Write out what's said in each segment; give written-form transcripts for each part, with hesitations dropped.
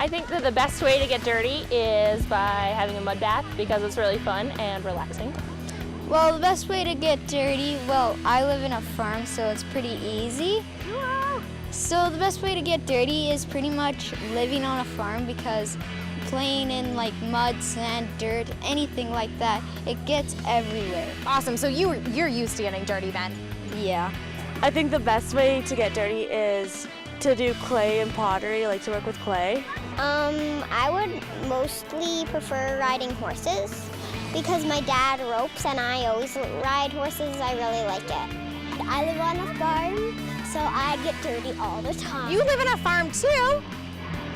I think that the best way to get dirty is by having a mud bath because it's really fun and relaxing. Well, the best way to get dirty, well, I live in a farm, so it's pretty easy. So the best way to get dirty is pretty much living on a farm because playing in like mud, sand, dirt, anything like that, it gets everywhere. Awesome, so you're used to getting dirty then? Yeah. I think the best way to get dirty is to do clay and pottery, like to work with clay. I would mostly prefer riding horses because my dad ropes and I always ride horses. I really like it. I live on a farm, so I get dirty all the time. You live in a farm too?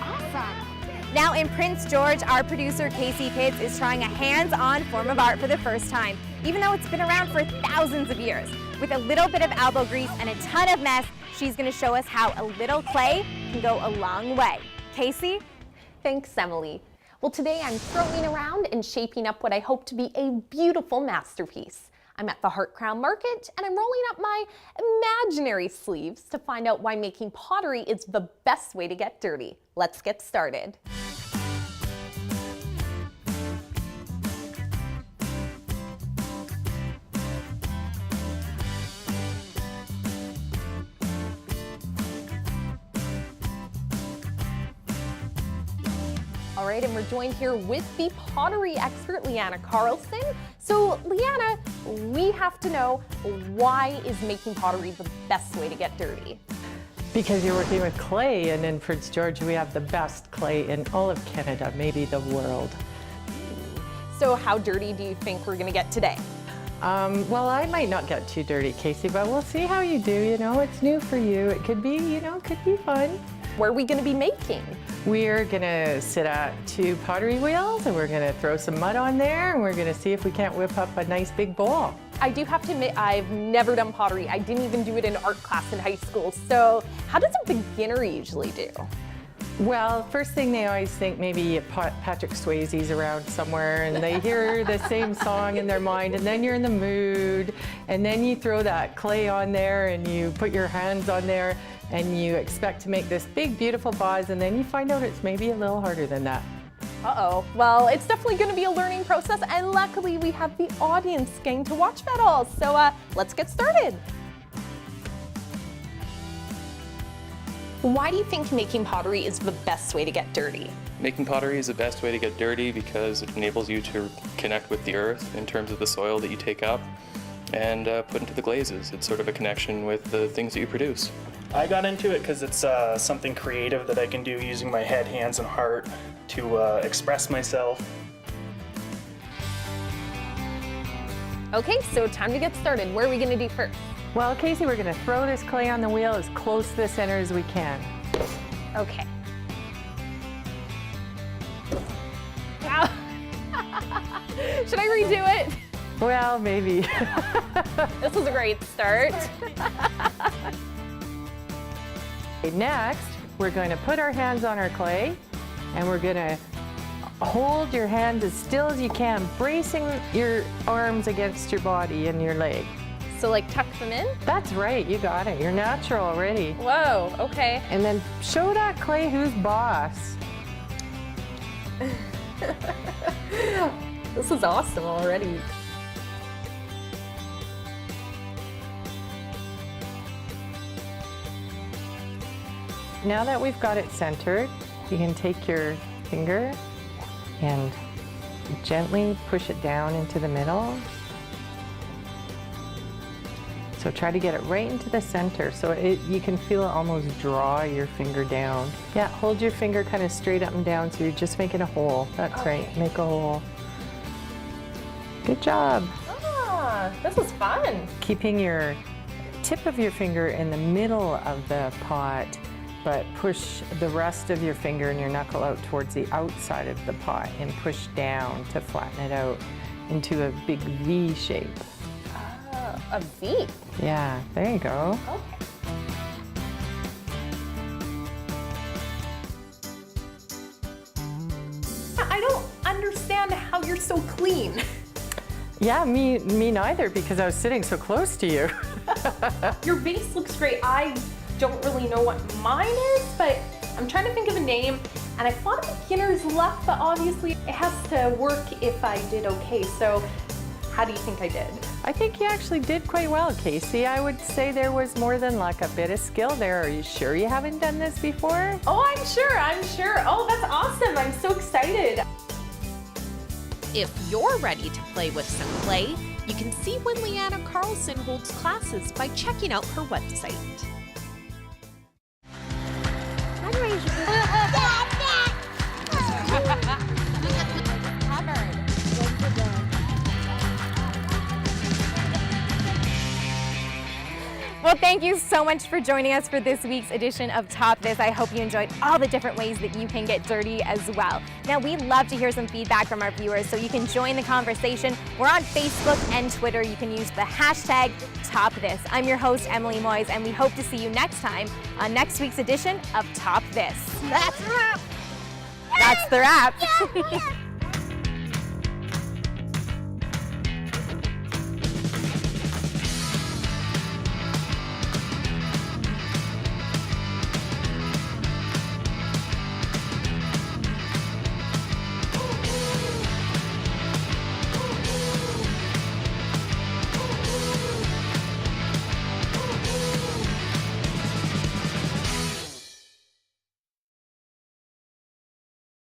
Awesome. Now in Prince George, our producer Casey Pitts is trying a hands-on form of art for the first time, even though it's been around for thousands of years. With a little bit of elbow grease and a ton of mess, she's gonna show us how a little clay can go a long way. Casey? Thanks, Emily. Well, today I'm throwing around and shaping up what I hope to be a beautiful masterpiece. I'm at the Heart Crown Market and I'm rolling up my imaginary sleeves to find out why making pottery is the best way to get dirty. Let's get started. All right, and we're joined here with the pottery expert, Leanna Carlson. So, Leanna, we have to know, why is making pottery the best way to get dirty? Because you're working with clay, and in Prince George we have the best clay in all of Canada, maybe the world. So how dirty do you think we're gonna get today? Well, I might not get too dirty, Casey, but we'll see how you do. You know, it's new for you. It could be, you know, it could be fun. What are we gonna be making? We're gonna sit at 2 pottery wheels and we're gonna throw some mud on there and we're gonna see if we can't whip up a nice big bowl. I do have to admit, I've never done pottery. I didn't even do it in art class in high school. So how does a beginner usually do? Well, first thing they always think maybe Patrick Swayze's around somewhere and they hear the same song in their mind and then you're in the mood and then you throw that clay on there and you put your hands on there and you expect to make this big beautiful vase and then you find out it's maybe a little harder than that. Uh-oh. Well, it's definitely going to be a learning process, and luckily we have the audience getting to watch that all. So let's get started. Why do you think making pottery is the best way to get dirty? Making pottery is the best way to get dirty because it enables you to connect with the earth in terms of the soil that you take up and put into the glazes. It's sort of a connection with the things that you produce. I got into it because it's something creative that I can do using my head, hands, and heart to express myself. Okay, so time to get started. What are we going to do first? Well, Casey, we're gonna throw this clay on the wheel as close to the center as we can. Okay. Ow. Should I redo it? Well, maybe. This was a great start. Okay, next, we're going to put our hands on our clay and we're going to hold your hands as still as you can, bracing your arms against your body and your leg. So like tuck them in? That's right, you got it. You're natural already. Whoa, okay. And then show that clay who's boss. This is awesome already. Now that we've got it centered, you can take your finger and gently push it down into the middle. So try to get it right into the center so you can feel it almost draw your finger down. Yeah, hold your finger kind of straight up and down so you're just making a hole. That's okay. Right, make a hole. Good job. Ah, this was fun. Keeping your tip of your finger in the middle of the pot, but push the rest of your finger and your knuckle out towards the outside of the pot and push down to flatten it out into a big V shape. A V? Yeah, there you go. Okay. I don't understand how you're so clean. Yeah, me neither, because I was sitting so close to you. Your base looks great. I don't really know what mine is, but I'm trying to think of a name, and I thought of beginner's luck, but obviously it has to work if I did okay. So how do you think I did? I think you actually did quite well, Casey. I would say there was more than luck, a bit of skill there. Are you sure you haven't done this before? Oh, I'm sure. Oh, that's awesome. I'm so excited. If you're ready to play with some clay, you can see when Leanna Carlson holds classes by checking out her website. Well, thank you so much for joining us for this week's edition of Top This. I hope you enjoyed all the different ways that you can get dirty as well. Now, we'd love to hear some feedback from our viewers, so you can join the conversation. We're on Facebook and Twitter. You can use the hashtag #TopThis. I'm your host, Emily Moyes, and we hope to see you next time on next week's edition of Top This. That's a wrap. That's the wrap. Yeah.